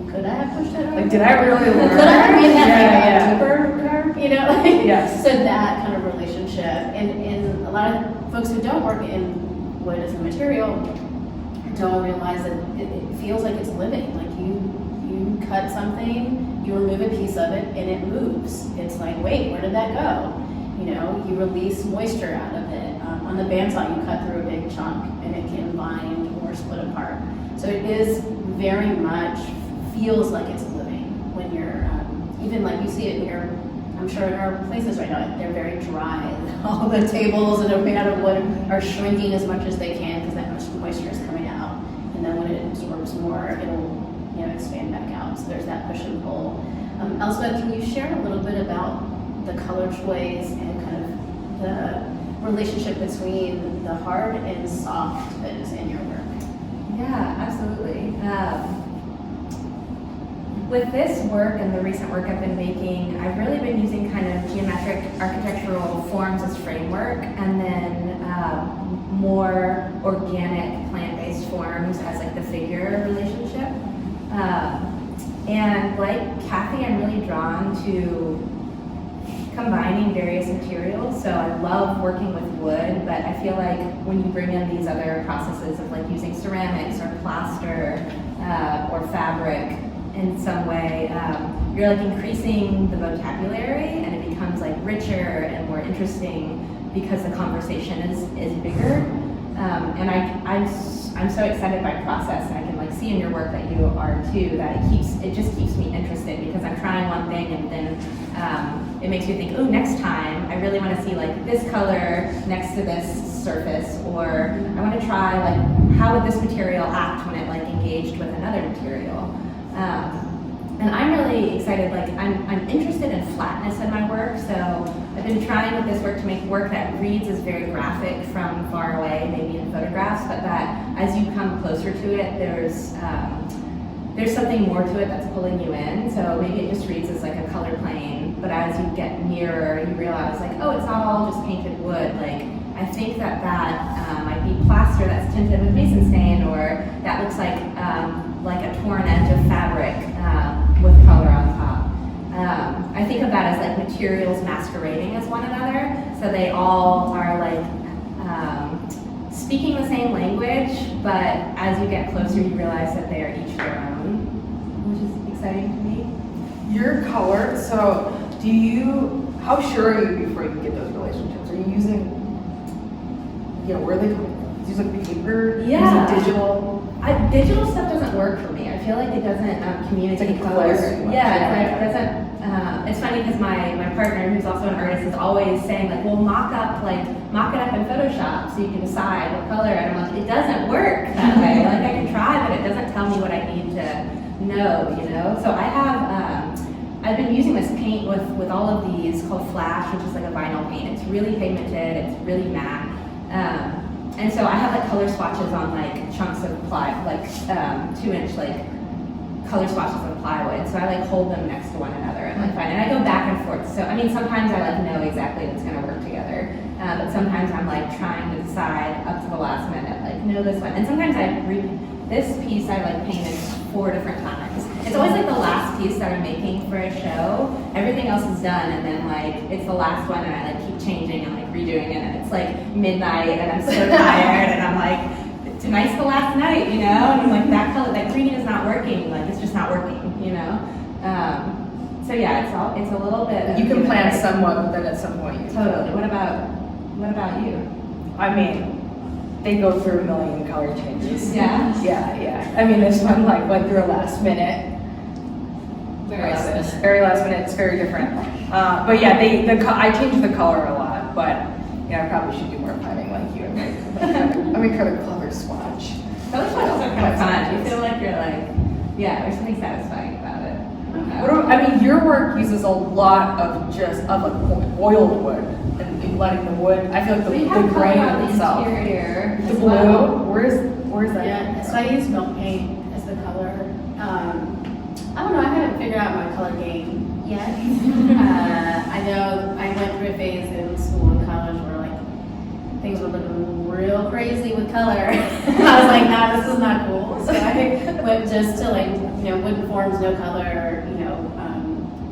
could I have pushed it over? Like, did I really learn? Could I have made that Yeah, curve? You know, like, Yes. So that kind of relationship, and a lot of folks who don't work in wood as a material don't realize that it feels like it's living. Like you cut something, you remove a piece of it, and it moves. It's like, wait, where did that go? You know, you release moisture out of it. On the bandsaw, you cut through a big chunk, and it can bind or split apart. So it is very much feels like it's living when you're, even like you see it here, I'm sure in our places right now, they're very dry. All the tables and everything out of wood are shrinking as much as they can because that much moisture is coming out. And then when it absorbs more, it'll, you know, expand back out. So there's that push and pull. Elspeth, can you share a little bit about the color choice and kind of the relationship between the hard and soft that is in your work? Yeah, absolutely. With this work and the recent work I've been making, I've really been using kind of geometric architectural forms as framework, and then more organic plant-based forms as like the figure relationship. And like Cathy, I'm really drawn to combining various materials. So I love working with wood, but I feel like when you bring in these other processes of like using ceramics or plaster or fabric in some way, you're like increasing the vocabulary, and it becomes like richer and more interesting because the conversation is bigger. And I'm so excited by process, and I can like see in your work that you are too, that it just keeps me interested, because I'm trying one thing and then it makes me think, oh, next time I really want to see like this color next to this surface, or I want to try like how would this material act when it like engaged with another material. And I'm really excited, like I'm interested in flatness in my work, so I've been trying with this work to make work that reads as very graphic from far away, maybe in photographs, but that as you come closer to it, there's something more to it that's pulling you in. So maybe it just reads as like a color plane, but as you get nearer, you realize like, oh, it's not all just painted wood. Like I think that might be plaster that's tinted with mason stain, or that looks like a torn edge of fabric with color on top. I think of that as like materials masquerading as one another, so they all are like speaking the same language, but as you get closer, you realize that they are each their own, which is exciting to me. Your color, so how sure are you before you get those relationships? Are you using, where are they coming from? Do you use like paper? Yeah. Using digital? Digital stuff doesn't work for me. I feel like it doesn't communicate It's like color. close too much. Yeah, it doesn't. It's funny because my partner, who's also an artist, is always saying like, well, mock it up in Photoshop so you can decide what color. And I'm like, it doesn't work that way. Like I can try, but it doesn't tell me what I need to know. So I have. I've been using this paint with all of these called Flash, which is like a vinyl paint. It's really pigmented. It's really matte. And so I have like color swatches on like chunks of plywood, like 2-inch like color swatches of plywood. So I like hold them next to one another and like find, and I go back and forth. So I mean, sometimes I like know exactly what's going to work together, but sometimes I'm like trying to decide up to the last minute, like no, this one. And sometimes I this piece I like painted 4 different times. It's always like the last piece that I'm making for a show. Everything else is done, and then like it's the last one, and I like keep changing and like redoing it, and it's like midnight, and I'm so tired, and I'm like, tonight's the last night, you know? And I'm like, that color, that green is not working. Like it's just not working, you know? So yeah, it's a little bit. You can plan somewhat, but then at some point you Totally. What about you? I mean, they go through a million color changes. Yeah? Yeah. I mean, this one like went through a last minute. Very process. Very last minute. It's very different. But yeah, I changed the color a lot. But yeah, I probably should do more planning like you. I mean, kind of color swatch. Color swatches are kind of fun. You feel like you're like, yeah, there's something satisfying about it. I mean, your work uses a lot of like oiled wood and letting the wood. I feel like the grain itself. Interior. The blue. Where's that? Yeah, so I use milk paint as the color. I don't know, I haven't figured out my color game yet. I know I went through a phase in school and college where like things were looking real crazy with color. I was like, nah, this is not cool. So I went just to like, wooden forms, no color,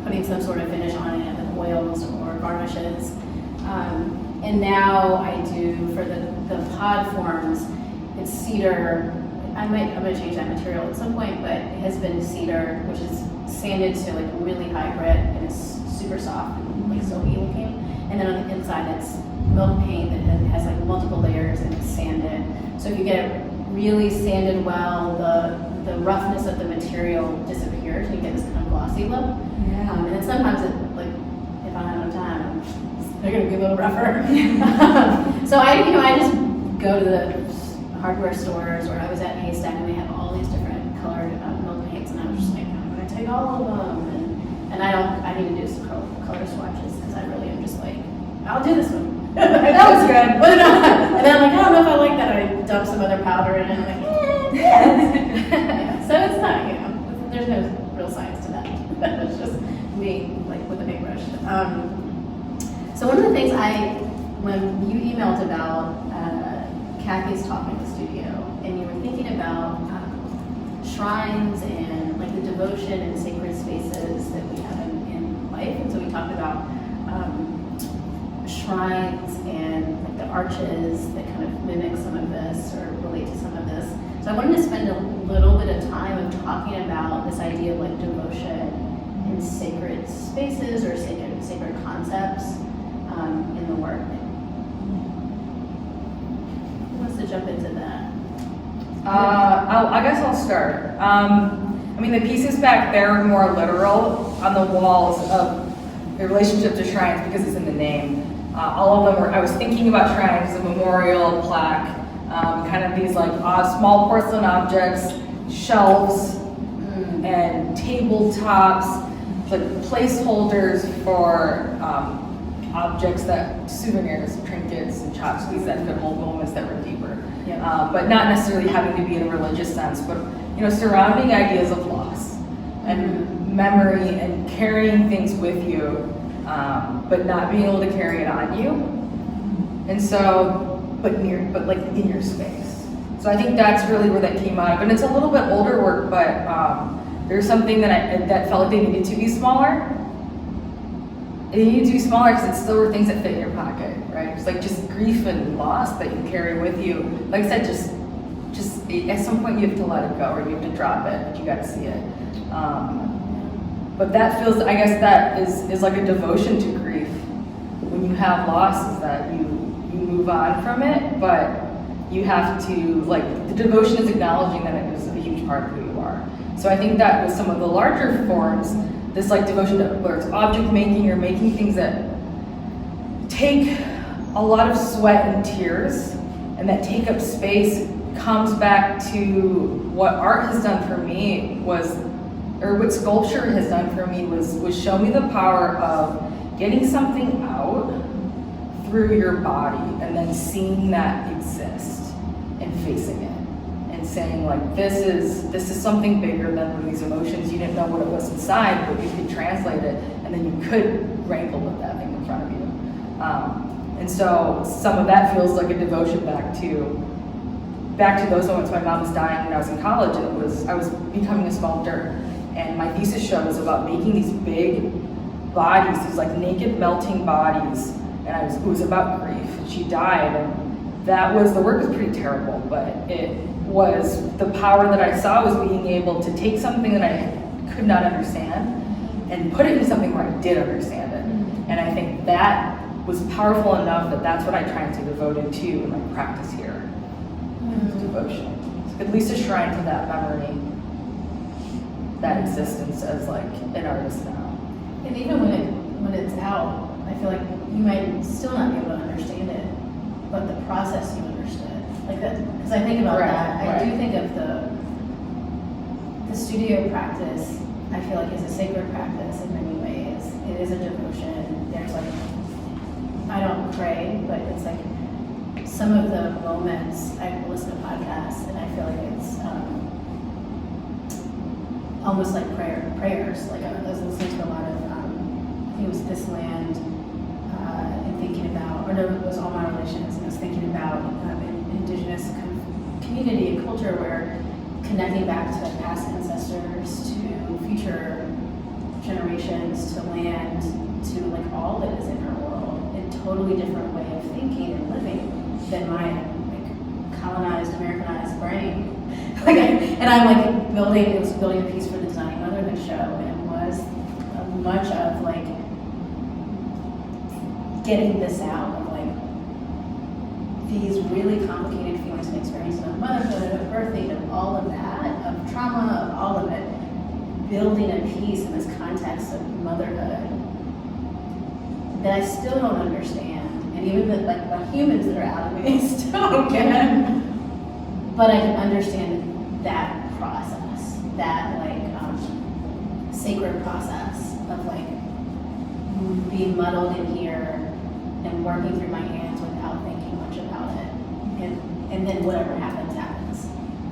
putting some sort of finish on it, like oils or garnishes. And now I do, for the pod forms, it's cedar. I'm gonna change that material at some point, but it has been cedar, which is sanded to like really high grit, and it's super soft and like silky looking. And then on the inside, it's milk paint that has like multiple layers and it's sanded. So if you get it really sanded well, the roughness of the material disappears, and you get this kind of glossy look. Yeah. And then sometimes it, like, if I don't have time, they're gonna be a little rougher. So I just go to the hardware stores, or I was at Haystack and they have all these different colored milk paints, and I was just like, I'm gonna take all of them, and I need to do some color swatches because I really am just like, I'll do this one. That was good. Put it on. And then I'm like, I don't know if I like that. I dump some other powder in it. I'm like, yes. Yeah. So it's not, there's no real science to that. It's just me, like with a paintbrush. So one of the things when you emailed about Cathy's talk in the studio, and you were thinking about shrines and like the devotion and sacred spaces that we have in life, and so we talked about shrines and like the arches that kind of mimic some of this or relate to some of this. So I wanted to spend a little bit of time of talking about this idea of like devotion in sacred spaces or sacred concepts in the work. Who wants to jump into that? I guess I'll start. I mean, the pieces back there are more literal on the walls of the relationship to shrines because it's in the name. All of them were, I was thinking about shrines as a memorial plaque, kind of these like small porcelain objects, shelves, and tabletops, like placeholders for objects souvenirs, trinkets, and tchotchkes that could hold moments that were deeper. Yeah. But not necessarily having to be in a religious sense, but surrounding ideas of loss and memory and carrying things with you, but not being able to carry it on you. And so, but like in your space. So I think that's really where that came out of. And it's a little bit older work, but there's something that felt like they needed to be smaller. They needed to be smaller because it still were things that fit in your pocket, right? It's like just grief and loss that you carry with you. Like I said, just at some point you have to let it go, or you have to drop it, but you got to see it. But that feels, I guess that is like a devotion to grief. When you have loss, is that you move on from it, but you have to, like, the devotion is acknowledging that it is a huge part of who you are. So I think that with some of the larger forms, this like devotion to whether it's object making or making things that take a lot of sweat and tears and that take up space, comes back to what art has done for me or what sculpture has done for me was show me the power of getting something out through your body and then seeing that exist and facing it and saying like, this is something bigger than these emotions. You didn't know what it was inside, but you could translate it, and then you could wrangle with that thing in front of you. And so some of that feels like a devotion back to back to those moments, my mom was dying when I was in college, I was becoming a sculptor, and my thesis show was about making these big bodies, these like naked melting bodies, and it was about grief. She died, and the work was pretty terrible, but it was, the power that I saw was being able to take something that I could not understand and put it into something where I did understand it. And I think that was powerful enough that that's what I try and stay devoted to in my practice here. Devotion. So at least a shrine to that memory, that existence as like an artist now. And even when it's out, I feel like you might still not be able to understand it, but the process you understood. Like that, because I think about that. I do think of the studio practice, I feel like is a sacred practice in many ways. It is a devotion. There's like, I don't pray, but it's like some of the moments I listen to podcasts and I feel like it's almost like prayers. Like I was listening to a lot of, I think it was This Land, and thinking about, or no, it was All My Relations, and I was thinking about indigenous community and culture where connecting back to like past ancestors, to future generations, to land, to like all that is in our world, a totally different way of thinking and living than my like colonized, Americanized brain. And I'm like building a piece for the Designing Motherhood show, and it was much of like getting this out of like these really complicated feelings and experiences of motherhood, of birthing, of all of that, of trauma, of all of it, building a piece in this context of motherhood that I still don't understand, and even the humans that are out of me still don't get it. But I can understand that process, that like sacred process of like being muddled in here and working through my hands without thinking much about it, and then whatever happens, happens.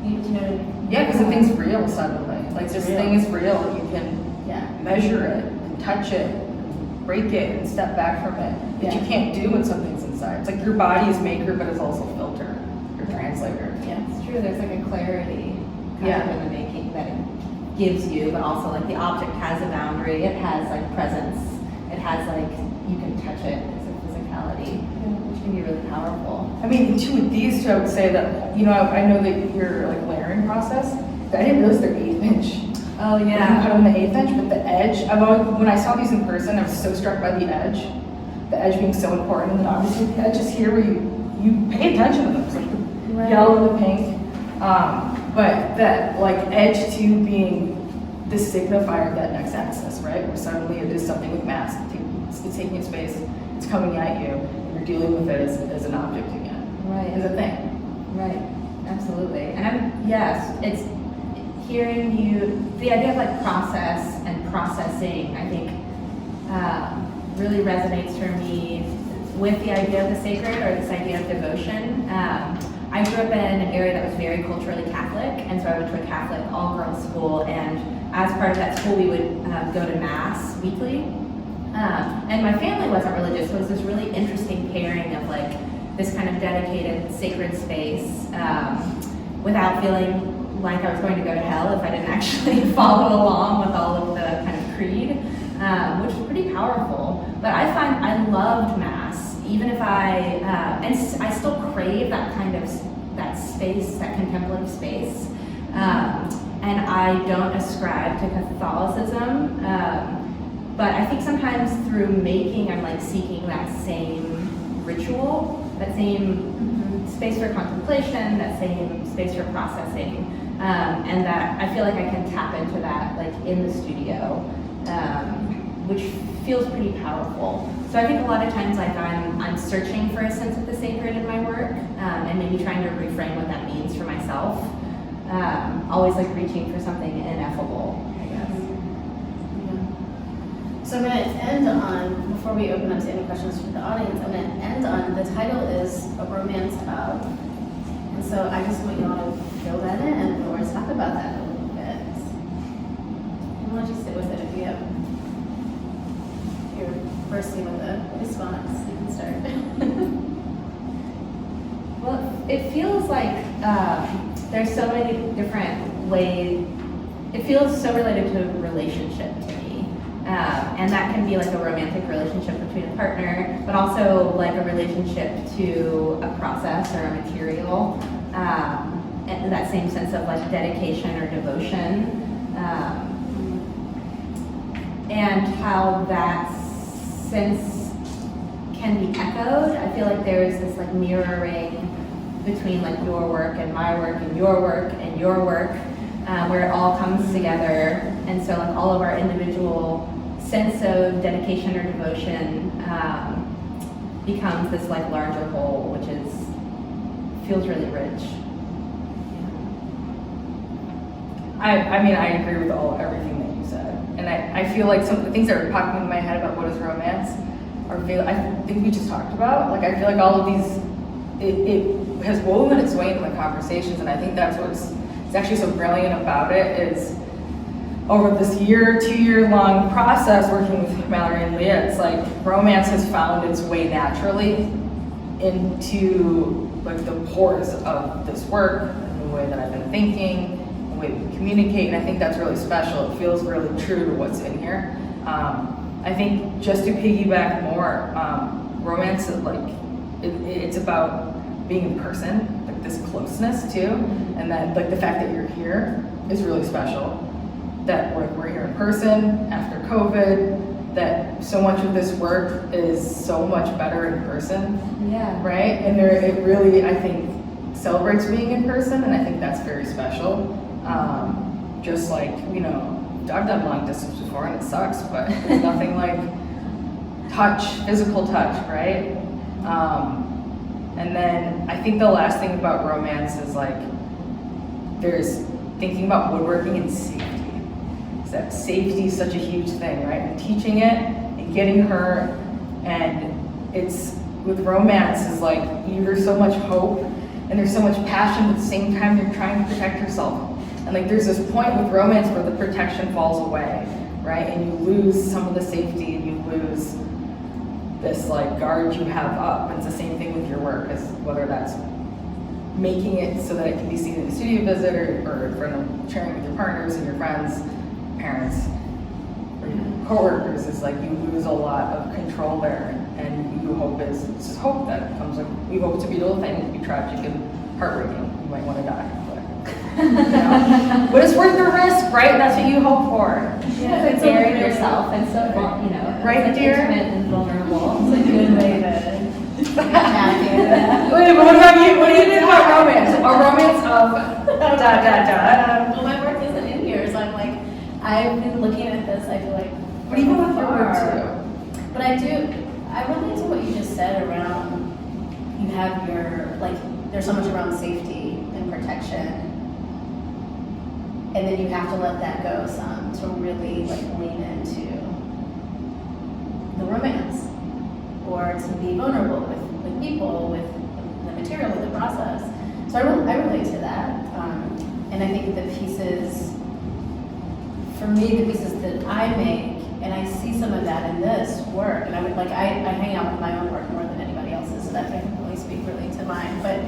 You know what I mean? Yeah, because the thing's real suddenly. Like this thing is real. You can measure it and touch it, and break it and step back from it. But you can't do when something's inside. It's like your body is maker, but it's also filter, your translator. Yeah, it's true. There's like a clarity kind of in the making that it gives you, but also like the object has a boundary. It has like presence. It has like, you can touch it. It's a physicality, which can be really powerful. I mean, too, with these two, I would say that, you know, I know that your like layering process, but I didn't realize they're 1/8 inch. Oh You can cut them in the 1/8 inch, but the edge, when I saw these in person, I was so struck by the edge being so important, and then obviously the edge is here where you pay attention to them, it's like the yellow and the pink, but that like edge too being the signifier of that next axis, right? Where suddenly it is something with mass, it's taking up space, it's coming at you, and you're dealing with it as an object again. Right. As a thing. Right, absolutely. And it's hearing you, the idea of like process and processing, I think, really resonates for me with the idea of the sacred, or this idea of devotion. I grew up in an area that was very culturally Catholic, and so I went to a Catholic all-girls school, and as part of that school we would go to Mass weekly. And my family wasn't religious, so it was this really interesting pairing of like this kind of dedicated sacred space without feeling like I was going to go to hell if I didn't actually follow along with all of the kind of creed, which was pretty powerful. But I find I loved Mass, even if and I still crave that kind of, that space, that contemplative space. And I don't ascribe to Catholicism, but I think sometimes through making, I'm like seeking that same ritual, that same space for contemplation, that same space for processing, and that I feel like I can tap into that like in the studio, which feels pretty powerful. So I think a lot of times like I'm searching for a sense of the sacred in my work, and maybe trying to reframe what that means for myself. Always like reaching for something ineffable, I guess. So I'm going to end on, before we open up to any questions from the audience, I'm going to end on, the title is A Romance Of. And so I just want you all to fill that in and or talk about that a little bit. And why don't you sit with it if you have, you're bursting with a response, you can start. Well, it feels like there's so many different ways. It feels so related to a relationship to me. And that can be like a romantic relationship between a partner, but also like a relationship to a process or a material. And that same sense of like dedication or devotion. And how that sense can be echoed. I feel like there's this like mirroring between like your work and my work and your work and your work, where it all comes together. And so like all of our individual sense of dedication or devotion becomes this like larger whole, which feels really rich. I mean, I agree with everything that you said. And I feel like some of the things that are popping into my head about what is romance I think we just talked about. Like, I feel like all of these, it has woven its way into the conversations, and I think that's what's actually so brilliant about it is over this 2-year long process working with Mallory and Leah, it's like romance has found its way naturally into like the pores of this work, and the way that I've been thinking, the way we communicate, and I think that's really special. It feels really true to what's in here. I think just to piggyback more, romance is like, it's about being in person, like this closeness too, and that like the fact that you're here is really special. That we're here in person after COVID, that so much of this work is so much better in person. Yeah. Right? And it really, I think, celebrates being in person, and I think that's very special. Just like, you know, I've done long distance before and it sucks, but there's nothing like touch, physical touch, right? And then I think the last thing about romance is like, there's thinking about woodworking and safety. That safety is such a huge thing, right? And teaching it and getting her, and it's with romance is like there's so much hope and there's so much passion, but at the same time you're trying to protect yourself. And like there's this point with romance where the protection falls away, right? And you lose some of the safety and you lose this like guard you have up. And it's the same thing with your work, as whether that's making it so that it can be seen in a studio visit or in front of sharing with your partners and your friends, parents, or your coworkers, is like you lose a lot of control there, and you hope it's just hope that it comes. Like we hope it's a beautiful thing, it can be tragic and heartbreaking. You might want to die, but you know. But it's worth the risk, right? That's what you hope for. Yeah, it's bury yourself, and so you know, right, it's dear? intimate and vulnerable. It's a good way to navigate that. Wait, but what about you? What do you think about romance? A romance of Well, my work isn't in here, so I'm like, I've been looking at this, I feel like, But even with your work far. too. But I relate to what you just said around, you have your, like, there's so much around safety and protection. And then you have to let that go some to really like lean into the romance, or to be vulnerable with people, with the material, with the process. So I relate to that. And I think the pieces, for me, the pieces that I make, and I see some of that in this work, and I would like, I hang out with my own work more than anybody else's, so that can really speak really to mine, but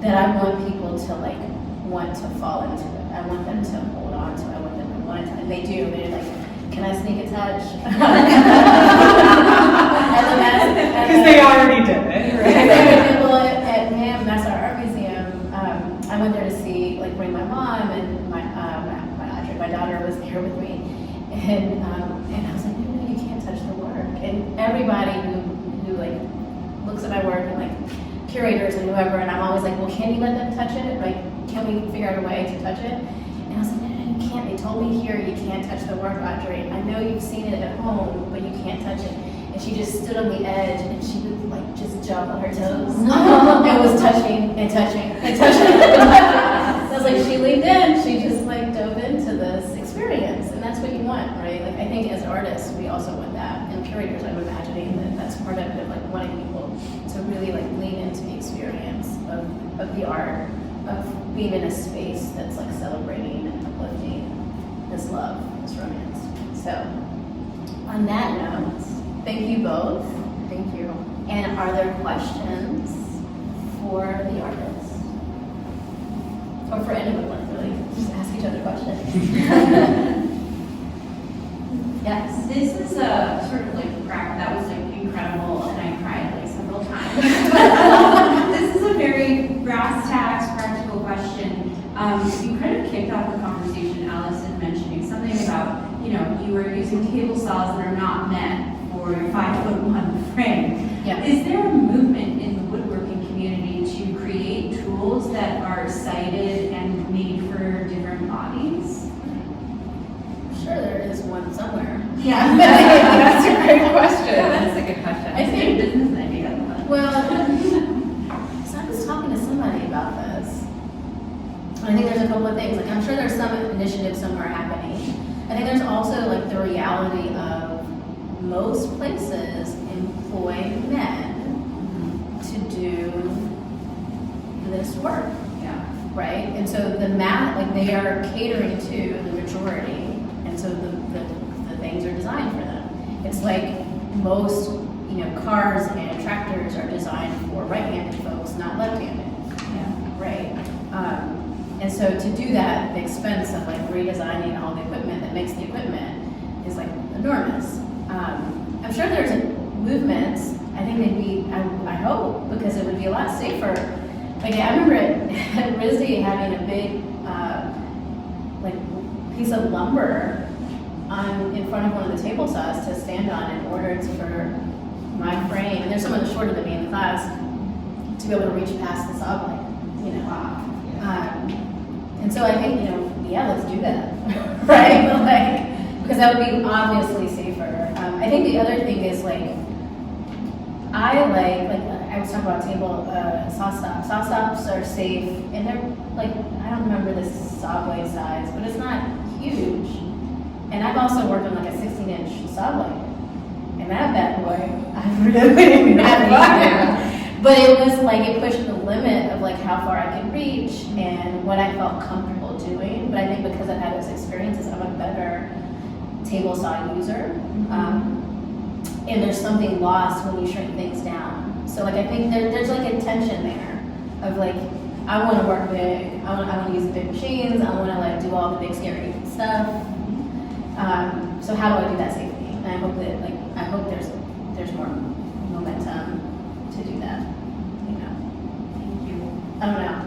that I want people to like, want to fall into it. I want them to hold on to it. I want them to want it, and they do. They're like, can I sneak a touch? Because they already did it, For right? example, at NAMM, Nassau Art Museum, I went there to see, like, bring my mom, and my daughter was there with me, and I was like, no, you can't touch the work. And everybody who like looks at my work, and like curators and whoever, and I'm always like, well, can you let them touch it? Like, can we figure out a way to touch it? And I was like, no, you can't. They told me here you can't touch the work, Audrey. I know you've seen it at home, but you can't touch it. And she just stood on the edge, and she would like just jump on her toes and was touching and touching and touching. I was like, she leaned in. She just like dove into this experience, and that's what you want, right? Like, I think as artists, we also want that, and curators, I'm imagining that that's part of it, like wanting people to really like lean into the experience of the art, of being in a space that's like celebrating and uplifting this love, this romance. So, on that note, thank you both. Thank you. And are there questions for the artist? Or for anyone, like, really, just ask each other questions. Yes. This is a sort of like that was like incredible, and I cried like several times. This is a very brass tacks, practical question. You kind of kicked off the conversation, Alison, mentioning something about, you were using table saws that are not meant for your 5'1" frame. Yeah. Is there a movement in the woodworking community to create tools that are sighted and made for different bodies? Sure, there is one somewhere. Yeah. That's a great question. That's a good question. I think, business idea. well, so I was talking to somebody about this. I think there's a couple of things. Like, I'm sure there's some initiative somewhere happening. I think there's also like the reality of most places employ men to do this work, Yeah. right? And so they are catering to the majority, and so the things are designed for them. It's like most, cars and tractors are designed for right-handed folks, not left-handed. Yeah. Right? And so to do that, the expense of like redesigning all the equipment that makes the equipment is like enormous. I'm sure there's movements. I think they'd be, I hope, because it would be a lot safer. Like, I remember at RISD having a big piece of lumber in front of one of the table saws to stand on in order for my frame, and there's someone shorter than me in the class, to be able to reach past the saw blade. And so I think, let's do that, right? Because that would be obviously safer. I think the other thing is I was talking about table saw stops. Saw stops are safe, and they're I don't remember the saw blade size, but it's not huge. And I've also worked on a 16-inch saw blade, and that bad boy, I really didn't have either. But it was it pushed the limit of how far I could reach and what I felt comfortable doing. But I think because I've had those experiences, I'm a better table saw user. And there's something lost when you shrink things down. So I think there's a tension there of I want to work big. I want to use big machines. I want to do all the big scary stuff. So how do I do that safely? And I hope that there's more momentum to do that. Thank you. I don't know.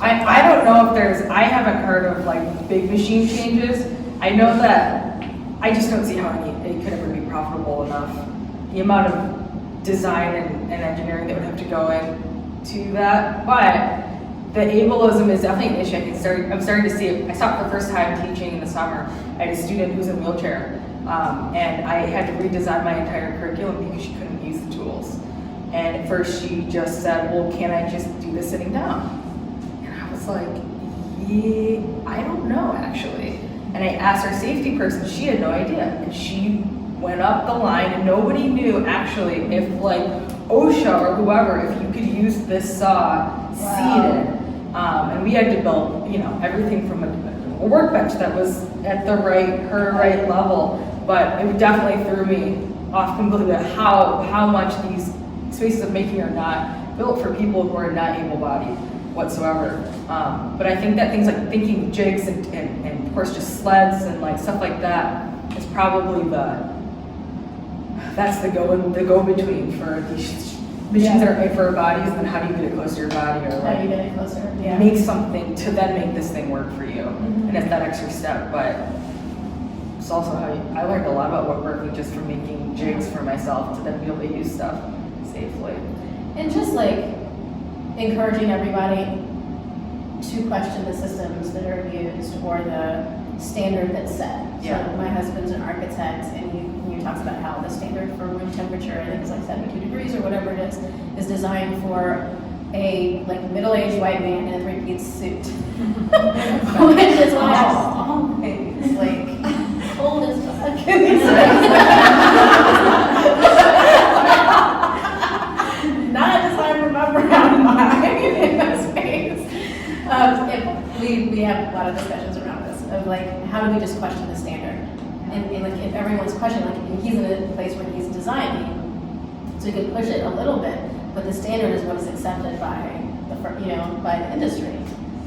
I don't know if I haven't heard of big machine changes. I know that I just don't see how it could ever be profitable enough. The amount of design and engineering that would have to go into that. But the ableism is definitely an issue. I'm starting to see it. I saw it for the first time teaching in the summer. I had a student who's in a wheelchair, and I had to redesign my entire curriculum because she couldn't use the tools. And at first she just said, well, can I just do this sitting down? And I was like, yeah, I don't know actually. And I asked our safety person, she had no idea. And she went up the line and nobody knew actually if OSHA or whoever, if you could use this saw seated. And we had to build, everything from a workbench that was at her right level. But it definitely threw me off completely how much these spaces of making are not built for people who are not able-bodied whatsoever. But I think that things like thinking jigs and of course just sleds and stuff like that is probably that's the go-between for these machines that are made for our bodies, and then how do you get it close to your body, or How do you get it closer? Yeah. make something to then make this thing work for you. And it's that extra step, but it's also how I learned a lot about woodworking just from making jigs for myself to then be able to use stuff safely. And just encouraging everybody to question the systems that are used or the standard that's set. Yeah. So my husband's an architect, and he talks about how the standard for room temperature, I think it's 72 degrees or whatever it is designed for a middle-aged white man in a three-piece suit. Which is always cold as fuck. Not designed for my brown mind in that space. We have a lot of discussions around this of how do we just question the standard, and if everyone's questioning, and he's in a place where he's designing, so he could push it a little bit, but the standard is what is accepted by by the industry.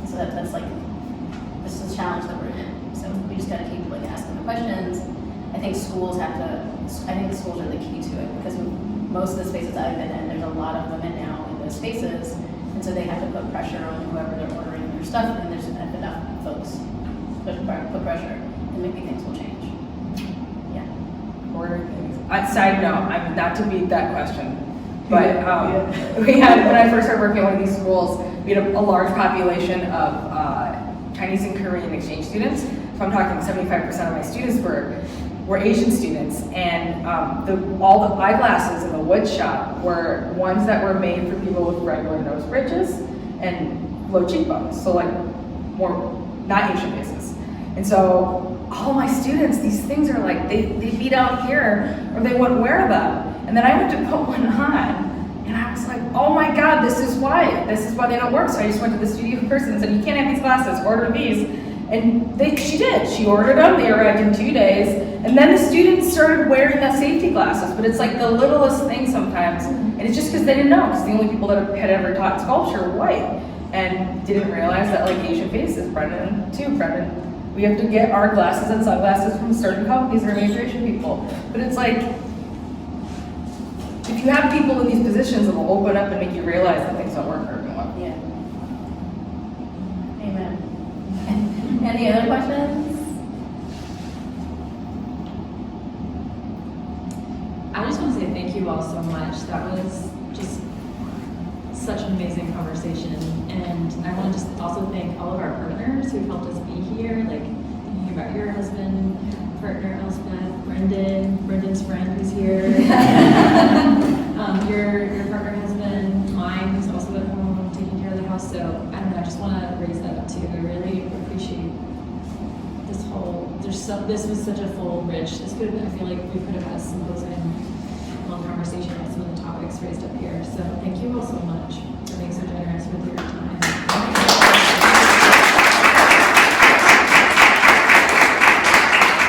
So that's like, this is a challenge that we're in. So we just gotta keep like asking the questions. I think schools are the key to it, because most of the spaces I've been in, there's a lot of women now in those spaces, and so they have to put pressure on whoever they're ordering their stuff, and there's enough folks put pressure, and maybe things will change. Yeah. Ordering things. Side note, I'm not to beat that question, but we had, when I first started working at one of these schools, we had a large population of Chinese and Korean exchange students. So I'm talking 75% of my students were Asian students, and all the eyeglasses in the wood shop were ones that were made for people with regular nose bridges and low cheekbones, so like more not Asian faces. And so all my students, these things are like, they be down here or they wouldn't wear them. And then I went to put one on, and I was like, oh my God, this is why they don't work. So I just went to the studio person and said, you can't have these glasses, order these. And she did. She ordered them, they arrived in 2 days, and then the students started wearing the safety glasses. But it's like the littlest thing sometimes, and it's just because they didn't know, because the only people that had ever taught sculpture were white, and didn't realize that like Asian faces, Brendan, we have to get our glasses and sunglasses from certain companies that are made for Asian people. But it's like, if you have people in these positions, it will open up and make you realize that things don't work for everyone. Yeah. Amen. Any other questions? I just want to say thank you all so much. That was just such an amazing conversation. And I want to just also thank all of our partners who helped us be here, like thinking about your husband, partner Elspeth, Brendan's friend who's here, your partner husband, mine, who's also at home taking care of the house. So I don't know, I just want to raise that up too. I really appreciate this whole, this was such a full, rich, I feel like we could have had a symposium, long conversation on some of the topics raised up here. So thank you all so much for being so generous with your time.